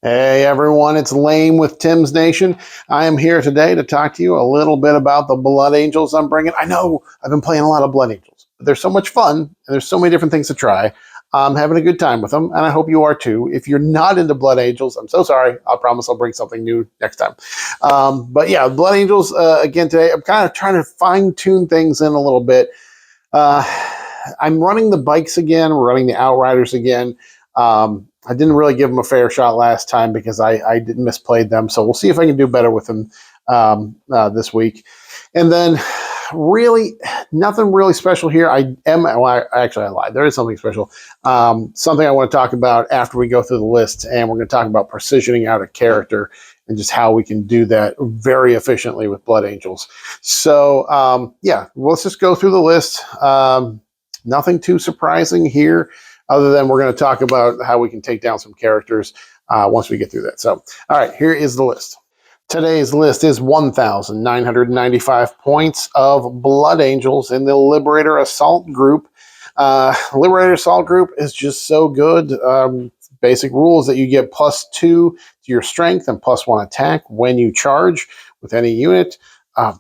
Hey everyone, it's Lame with Tim's Nation. I am here today to talk to you a little bit about the Blood Angels I'm bringing. I know I've been playing a lot of Blood Angels, but they're so much fun and there's so many different things to try. I'm having a good time with them, and I hope you are too. If you're not into Blood Angels, I'm so sorry. I promise I'll bring something new next time. But yeah, Blood Angels, again today, I'm kind of trying to fine-tune things in a little bit. I'm running the bikes again. We're running the Outriders again. I didn't really give them a fair shot last time because I didn't misplayed them. So we'll see if I can do better with them this week. And then really nothing really special here. I lied. There is something special. Something I want to talk about after we go through the list, and we're going to talk about precisioning out a character and just how we can do that very efficiently with Blood Angels. So yeah, let's just go through the list. Nothing too surprising here, other than we're going to talk about how we can take down some characters once we get through that. So, all right, here is the list. Today's list is 1,995 points of Blood Angels in the Liberator Assault group. Liberator Assault group is just so good. Basic rules that you get +2 to your strength and +1 attack when you charge with any unit.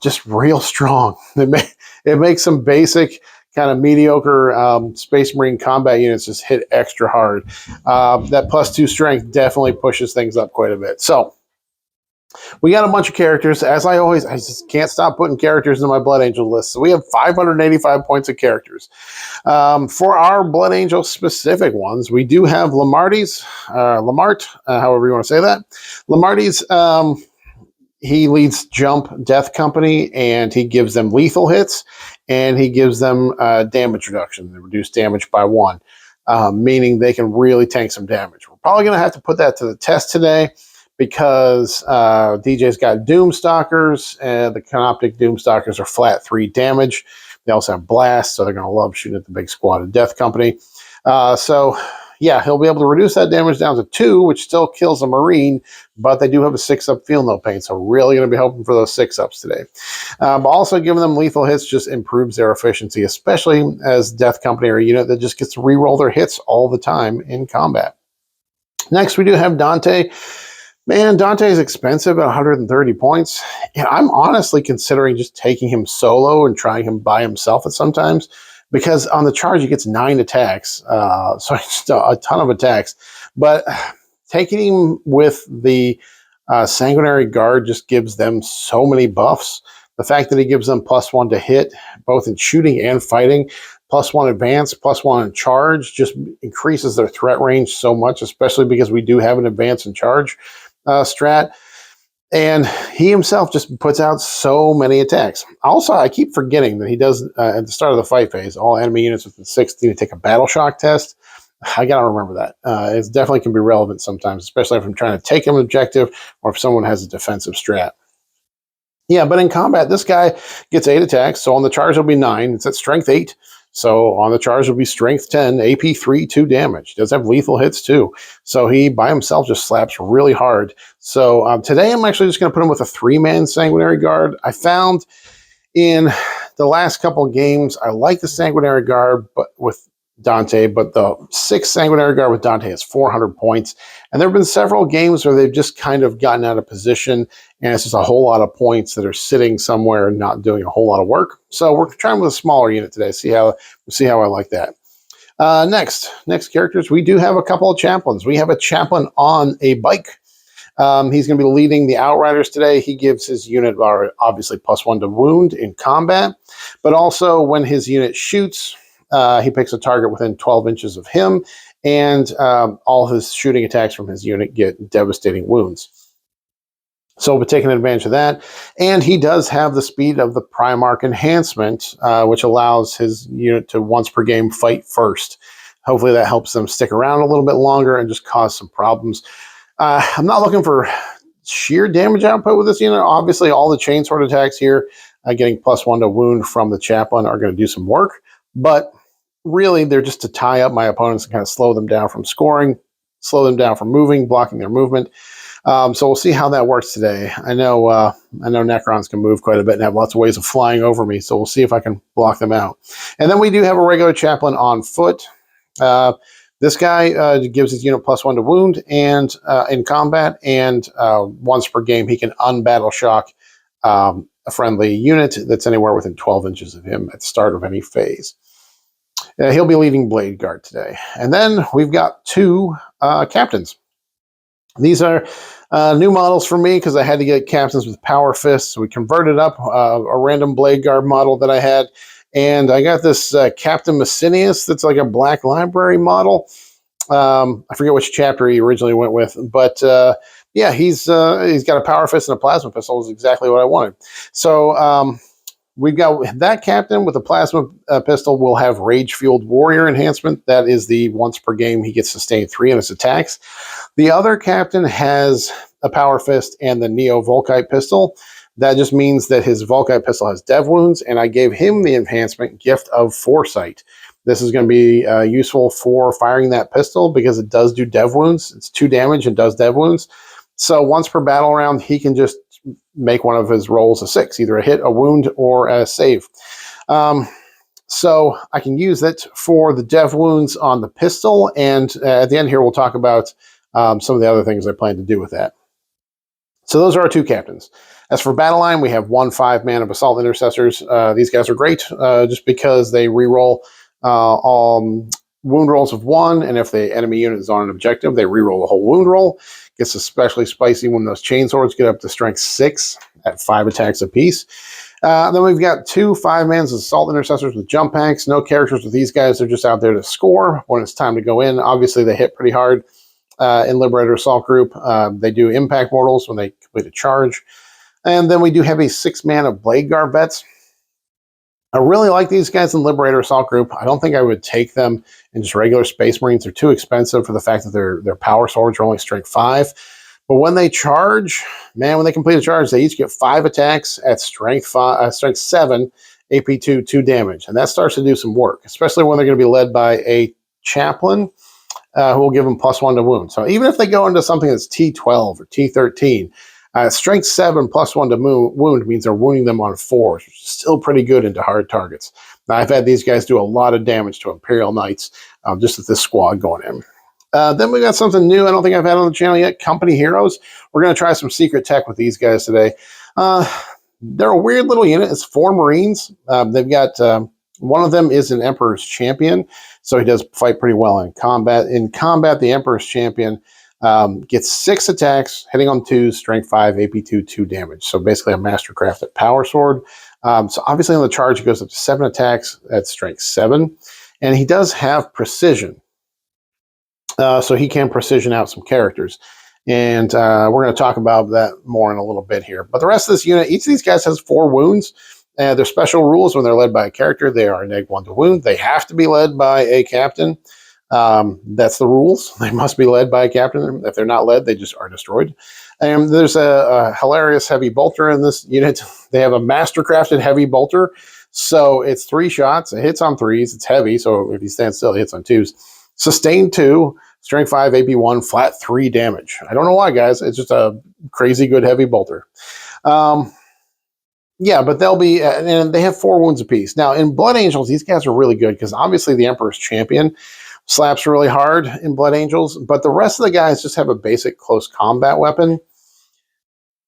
Just real strong. It makes some basic kind of mediocre Space Marine combat units just hit extra hard. That +2 strength definitely pushes things up quite a bit. So we got a bunch of characters. As I just can't stop putting characters in my Blood Angel list. So we have 585 points of characters. For our Blood Angel specific ones, we do have Lemartes, however you want to say that. Lemartes, he leads Jump Death Company, and he gives them lethal hits, and he gives them damage reduction. They reduce damage by 1, meaning they can really tank some damage. We're probably going to have to put that to the test today because DJ's got Doomstalkers, and the Canoptic Doomstalkers are flat 3 damage. They also have Blast, so they're going to love shooting at the big squad of Death Company. So yeah, he'll be able to reduce that damage down to 2, which still kills a Marine, but they do have a 6-up Feel No Pain, so really going to be hoping for those 6-ups today. But also giving them lethal hits just improves their efficiency, especially as Death Company are a unit that just gets to reroll their hits all the time in combat. Next, we do have Dante. Man, Dante is expensive at 130 points, and I'm honestly considering just taking him solo and trying him by himself at sometimes, because on the charge he gets 9 attacks, so just a ton of attacks. But taking him with the Sanguinary Guard just gives them so many buffs. The fact that he gives them +1 to hit, both in shooting and fighting, +1 advance, +1 charge, just increases their threat range so much, especially because we do have an advance and charge strat. And he himself just puts out so many attacks. Also, I keep forgetting that he does, at the start of the fight phase, all enemy units within 60 to take a battle shock test. I got to remember that. It definitely can be relevant sometimes, especially if I'm trying to take an objective or if someone has a defensive strat. Yeah, but in combat, this guy gets 8 attacks. So on the charge, it'll be 9. It's at strength 8. So on the charge, it'll be strength 10, AP 3, 2 damage. He does have lethal hits too. So he, by himself, just slaps really hard. So today, I'm actually just going to put him with a 3-man Sanguinary Guard. I found in the last couple of games, I like the Sanguinary Guard but with Dante, but the 6 Sanguinary Guard with Dante has 400 points. And there have been several games where they've just kind of gotten out of position, and it's just a whole lot of points that are sitting somewhere and not doing a whole lot of work. So we're trying with a smaller unit today. See how I like that. Next characters, we do have a couple of Chaplains. We have a Chaplain on a bike. He's going to be leading the Outriders today. He gives his unit obviously +1 to wound in combat, but also when his unit shoots, he picks a target within 12 inches of him, and all his shooting attacks from his unit get devastating wounds. So we're taking advantage of that. And he does have the speed of the Primarch enhancement, which allows his unit to once per game fight first. Hopefully that helps them stick around a little bit longer and just cause some problems. I'm not looking for sheer damage output with this unit. Obviously, all the chainsword attacks here, getting +1 to wound from the Chaplain, are going to do some work. But really, they're just to tie up my opponents and kind of slow them down from scoring, slow them down from moving, blocking their movement. So we'll see how that works today. I know Necrons can move quite a bit and have lots of ways of flying over me, so we'll see if I can block them out. And then we do have a regular Chaplain on foot. This guy gives his unit +1 to wound and in combat, and once per game he can unbattle shock a friendly unit that's anywhere within 12 inches of him at the start of any phase. He'll be leading Blade Guard today. And then we've got 2 captains. These are new models for me because I had to get captains with power fists. So we converted up a random Blade Guard model that I had. And I got this Captain Macinius that's like a Black Library model. I forget which chapter he originally went with, but yeah, he's got a power fist and a plasma pistol. Is exactly what I wanted. So we've got that captain with a plasma pistol will have Rage Fueled Warrior enhancement. That is the once per game he gets sustained 3 in his attacks. The other captain has a power fist and the Neo-volkite pistol. That just means that his Volkite pistol has dev wounds, and I gave him the enhancement Gift of Foresight. This is going to be useful for firing that pistol because it does do dev wounds. It's 2 damage and does dev wounds. So once per battle round, he can just make one of his rolls a 6, either a hit, a wound, or a save. So I can use it for the dev wounds on the pistol, and at the end here we'll talk about some of the other things I plan to do with that. So those are our 2 captains. As for BATTLELINE, we have 1 5-man of Assault Intercessors. These guys are great just because they reroll all wound rolls of 1, and if the enemy unit is on an objective, they reroll the whole wound roll. Gets especially spicy when those chainswords get up to strength 6 at 5 attacks apiece. Then we've got 2 5-mans of Assault Intercessors with jump packs. No characters with these guys. They're just out there to score when it's time to go in. Obviously, they hit pretty hard in Liberator Assault Group. They do impact mortals when they complete a charge. And then we do have a 6-man of Blade Guard vets. I really like these guys in Liberator Assault Group. I don't think I would take them in just regular Space Marines. They're too expensive for the fact that their power swords are only strength 5. But when they charge, man, when they complete a charge, they each get 5 attacks at strength 7, AP2, 2 damage. And that starts to do some work, especially when they're going to be led by a Chaplain who will give them +1 to wound. So even if they go into something that's T12 or T13, strength 7 +1 to wound means they're wounding them on 4, which is still pretty good into hard targets. Now, I've had these guys do a lot of damage to Imperial Knights just with this squad going in. Then we got something new I don't think I've had on the channel yet, Company Heroes. We're going to try some secret tech with these guys today. They're a weird little unit. It's 4 Marines. They've got one of them is an Emperor's Champion, so he does fight pretty well in combat. In combat, the Emperor's Champion gets 6 attacks, hitting on 2s, strength 5, AP2, 2 damage. So basically a mastercrafted power sword. So obviously on the charge, it goes up to 7 attacks at strength 7. And he does have precision. So he can precision out some characters. And we're going to talk about that more in a little bit here. But the rest of this unit, each of these guys has 4 wounds. Their special rules when they're led by a character, they are -1 to wound. They have to be led by a captain. That's the rules. They must be led by a captain. If they're not led, they just are destroyed. And there's a hilarious heavy bolter in this unit. They have a mastercrafted heavy bolter. So it's 3 shots. It hits on 3s. It's heavy. So if you stand still, it hits on 2s. Sustained 2, strength 5, AP1, flat 3 damage. I don't know why, guys. It's just a crazy good heavy bolter. Yeah, but they'll be, and they have 4 wounds apiece. Now, in Blood Angels, these guys are really good because obviously the Emperor's Champion slaps really hard in Blood Angels, but the rest of the guys just have a basic close combat weapon.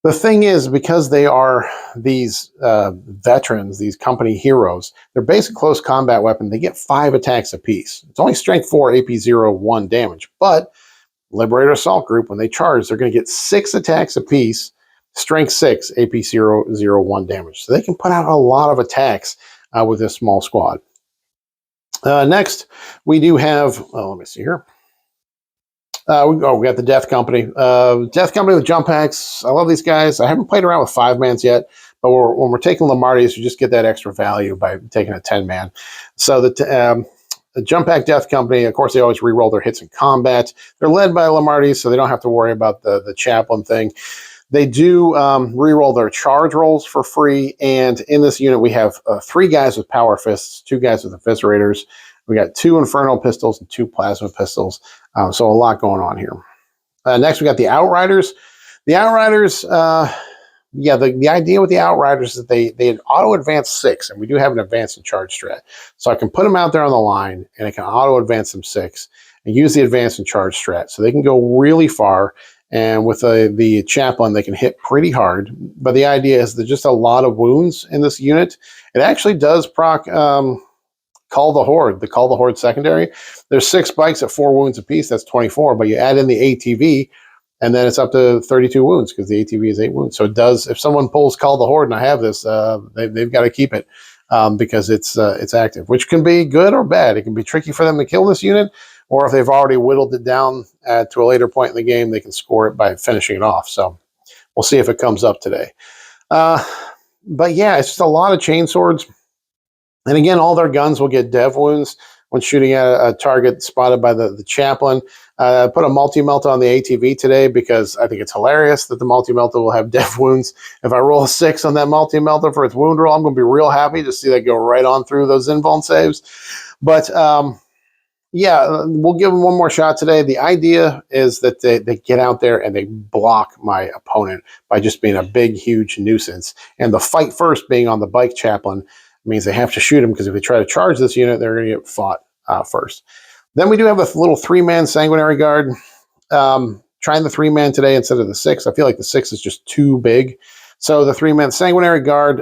The thing is, because they are these veterans, these company heroes, their basic close combat weapon, they get 5 attacks apiece. It's only strength 4, AP0, 1 damage, but Liberator Assault Group, when they charge, they're going to get 6 attacks apiece, strength 6, AP0, 0, 1 damage. So they can put out a lot of attacks with this small squad. Next, we do have, let me see here. We got the Death Company. Death Company with jump packs. I love these guys. I haven't played around with 5-mans yet, but when we're taking Lemartes, you just get that extra value by taking a 10-man. So the jump pack Death Company, of course, they always re-roll their hits in combat. They're led by Lemartes, so they don't have to worry about the Chaplain thing. They do re-roll their charge rolls for free, and in this unit we have 3 guys with power fists, 2 guys with eviscerators. We got 2 infernal pistols and 2 plasma pistols, so a lot going on here. Next, we got the Outriders. The Outriders, yeah, the idea with the Outriders is that they auto-advance 6, and we do have an advance and charge strat. So I can put them out there on the line, and I can auto-advance them 6. and use the advance and charge strat. So they can go really far, and with the Chaplain, they can hit pretty hard. But the idea is there's just a lot of wounds in this unit. It actually does proc Call the Horde secondary. There's 6 bikes at 4 wounds apiece. That's 24, but you add in the ATV, and then it's up to 32 wounds because the ATV is 8 wounds. So it does, if someone pulls Call the Horde, and I have this, they've got to keep it because it's active, which can be good or bad. It can be tricky for them to kill this unit, or if they've already whittled it down to a later point in the game, they can score it by finishing it off. So we'll see if it comes up today. But yeah, it's just a lot of chainswords. And again, all their guns will get dev wounds when shooting at a target spotted by the Chaplain. I put a multi-melta on the ATV today because I think it's hilarious that the multi-melta will have dev wounds. If I roll a 6 on that multi-melta for its wound roll, I'm going to be real happy to see that go right on through those invuln saves. But yeah, we'll give them one more shot today. The idea is that they get out there and they block my opponent by just being a big, huge nuisance. And the fight first being on the bike Chaplain means they have to shoot him, because if they try to charge this unit, they're going to get fought first. Then we do have a little 3-man Sanguinary Guard. Trying the 3-man today instead of the 6. I feel like the 6 is just too big. So the 3-man Sanguinary Guard,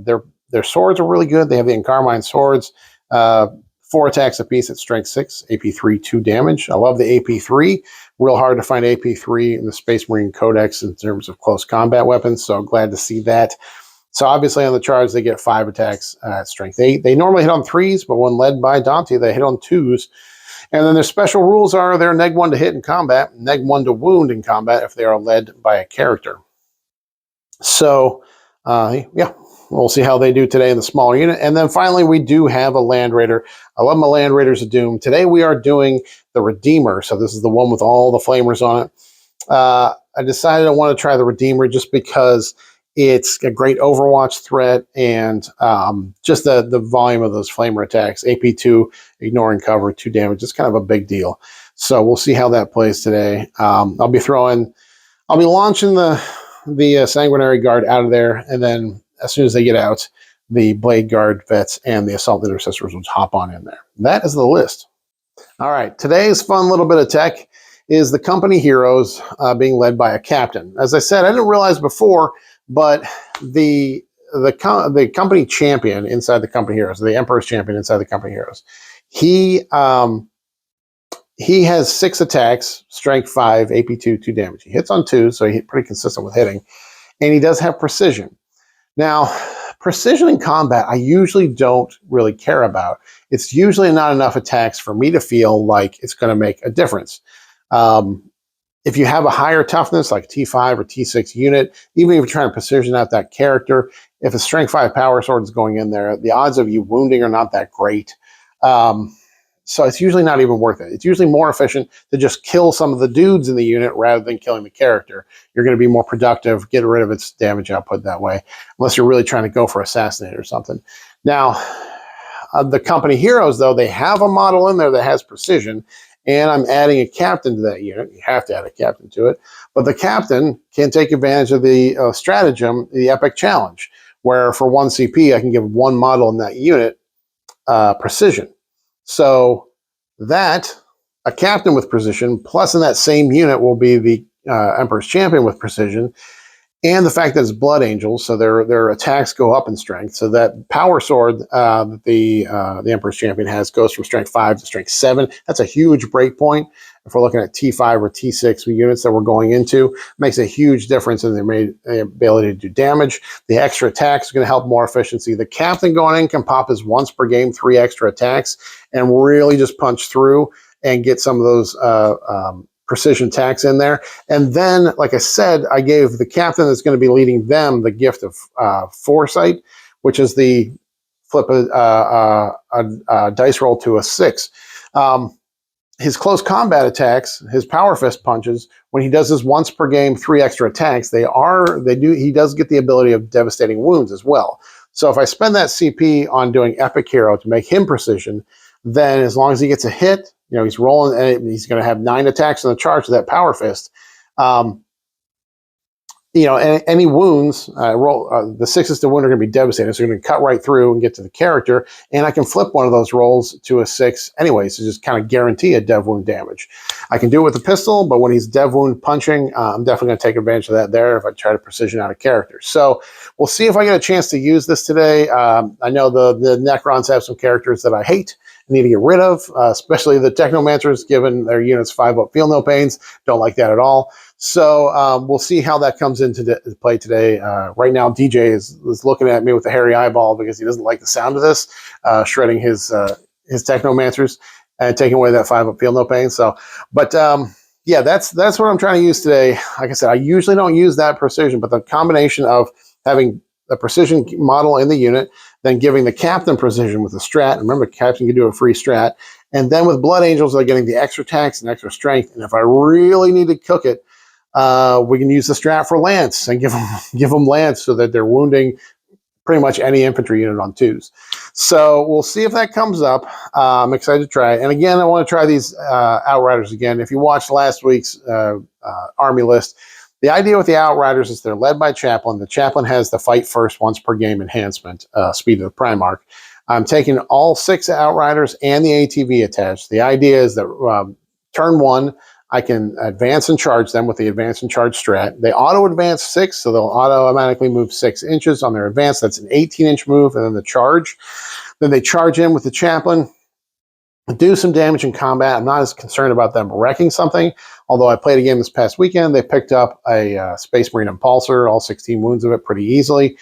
their swords are really good. They have the Encarmine swords, 4 attacks apiece at strength 6, AP3, 2 damage. I love the AP3. Real hard to find AP3 in the Space Marine Codex in terms of close combat weapons, so glad to see that. So obviously on the charge, they get 5 attacks at strength 8. They normally hit on 3s, but when led by Dante, they hit on 2s. And then their special rules are they're neg 1 to hit in combat, neg 1 to wound in combat if they are led by a character. So, yeah, we'll see how they do today in the smaller unit. And then finally, we do have a Land Raider. I love my Land Raiders of Doom. Today we are doing the Redeemer. So this is the one with all the flamers on it. I decided I want to try the Redeemer just because it's a great Overwatch threat, and just the volume of those flamer attacks. AP2, ignoring cover, 2 damage. It's kind of a big deal. So we'll see how that plays today. I'll be launching the Sanguinary Guard out of there, and then as soon as they get out, the Blade Guard vets and the Assault Intercessors will hop on in there. That is the list. All right, today's fun little bit of tech is the company heroes being led by a captain. As I said, I didn't realize before, but the company champion inside the company heroes, the Emperor's champion inside the company heroes, he has 6 attacks, strength 5, AP2, 2 damage. He hits on 2, so he's pretty consistent with hitting, and he does have precision. Now, precision in combat, I usually don't really care about. It's usually not enough attacks for me to feel like it's going to make a difference. If you have a higher toughness, like T5 or T6 unit, even if you're trying to precision out that character, if a strength 5 power sword is going in there, the odds of you wounding are not that great. So it's usually not even worth it. It's usually more efficient to just kill some of the dudes in the unit rather than killing the character. You're going to be more productive, get rid of its damage output that way, unless you're really trying to go for Assassinate or something. Now, the company heroes, though, they have a model in there that has precision, and I'm adding a captain to that unit. You have to add a captain to it. But the captain can take advantage of the stratagem, the Epic Challenge, where for 1 CP, I can give 1 model in that unit precision. So that, a captain with precision, plus in that same unit will be the Emperor's champion with precision, and the fact that it's Blood Angels, so their attacks go up in strength. So that power sword that the Emperor's champion has goes from strength 5 to strength 7. That's a huge break point. If we're looking at T5 or T6 units that we're going into, makes a huge difference in their ability to do damage. The extra attacks are going to help more efficiency. The captain going in can pop his once per game 3 extra attacks and really just punch through and get some of those precision attacks in there. And then, like I said, I gave the captain that's going to be leading them the gift of Foresight, which is the flip a dice roll to a 6. His close combat attacks, his power fist punches, when he does his once per game 3 extra attacks, he does get the ability of devastating wounds as well. So if I spend that CP on doing Epic Hero to make him precision, then as long as he gets a hit, he's rolling, and he's going to have 9 attacks on the charge of that power fist. you know, any wounds, the 6s to wound are going to be devastating. So they're going to cut right through and get to the character. And I can flip one of those rolls to a 6 anyway, so just kind of guarantee a dev wound damage. I can do it with the pistol, but when he's dev wound punching, I'm definitely going to take advantage of that there if I try to precision out a character. So we'll see if I get a chance to use this today. I know the Necrons have some characters that I hate, need to get rid of, especially the Technomancers, given their units 5-up feel no pains. Don't like that at all. So we'll see how that comes into play today. Right now, DJ is looking at me with a hairy eyeball because he doesn't like the sound of this, shredding his Technomancers and taking away that 5-up feel no pain. So, but yeah, that's what I'm trying to use today. Like I said, I usually don't use that precision, but the combination of having a precision model in the unit, then giving the captain precision with the strat. Remember, the captain can do a free strat. And then with Blood Angels, they're getting the extra attacks and extra strength. And if I really need to cook it, we can use the strat for Lance and give them Lance so that they're wounding pretty much any infantry unit on 2s. So we'll see if that comes up. I'm excited to try it. And again, I want to try these Outriders again. If you watched last week's army list, the idea with the Outriders is they're led by Chaplain. The Chaplain has the fight first once per game enhancement, speed of the Primarch. I'm taking all 6 Outriders and the ATV attached. The idea is that turn 1, I can advance and charge them with the advance and charge strat. They auto advance 6, so they'll automatically move 6 inches on their advance. That's an 18-inch move, and then the charge. Then they charge in with the Chaplain, do some damage in combat. I'm not as concerned about them wrecking something, although I played a game this past weekend. They picked up a Space Marine Impulsor, all 16 wounds of it pretty easily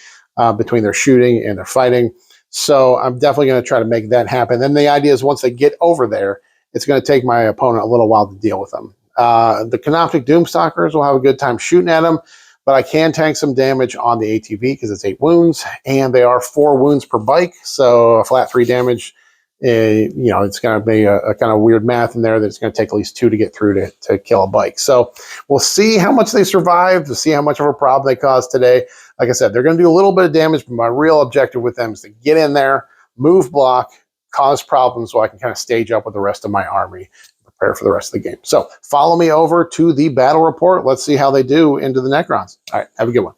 between their shooting and their fighting. So I'm definitely going to try to make that happen. Then the idea is once they get over there, it's going to take my opponent a little while to deal with them. The Canoptic Doomstalkers will have a good time shooting at them, but I can tank some damage on the ATV because it's 8 wounds, and they are 4 wounds per bike, so a flat 3 damage. You know, it's going to be a kind of weird math in there that it's going to take at least 2 to get through to kill a bike. So we'll see how much they survive, to see how much of a problem they cause today. Like I said, they're going to do a little bit of damage, but my real objective with them is to get in there, move block, cause problems so I can kind of stage up with the rest of my army, prepare for the rest of the game. So follow me over to the battle report. Let's see how they do into the Necrons. All right, have a good one.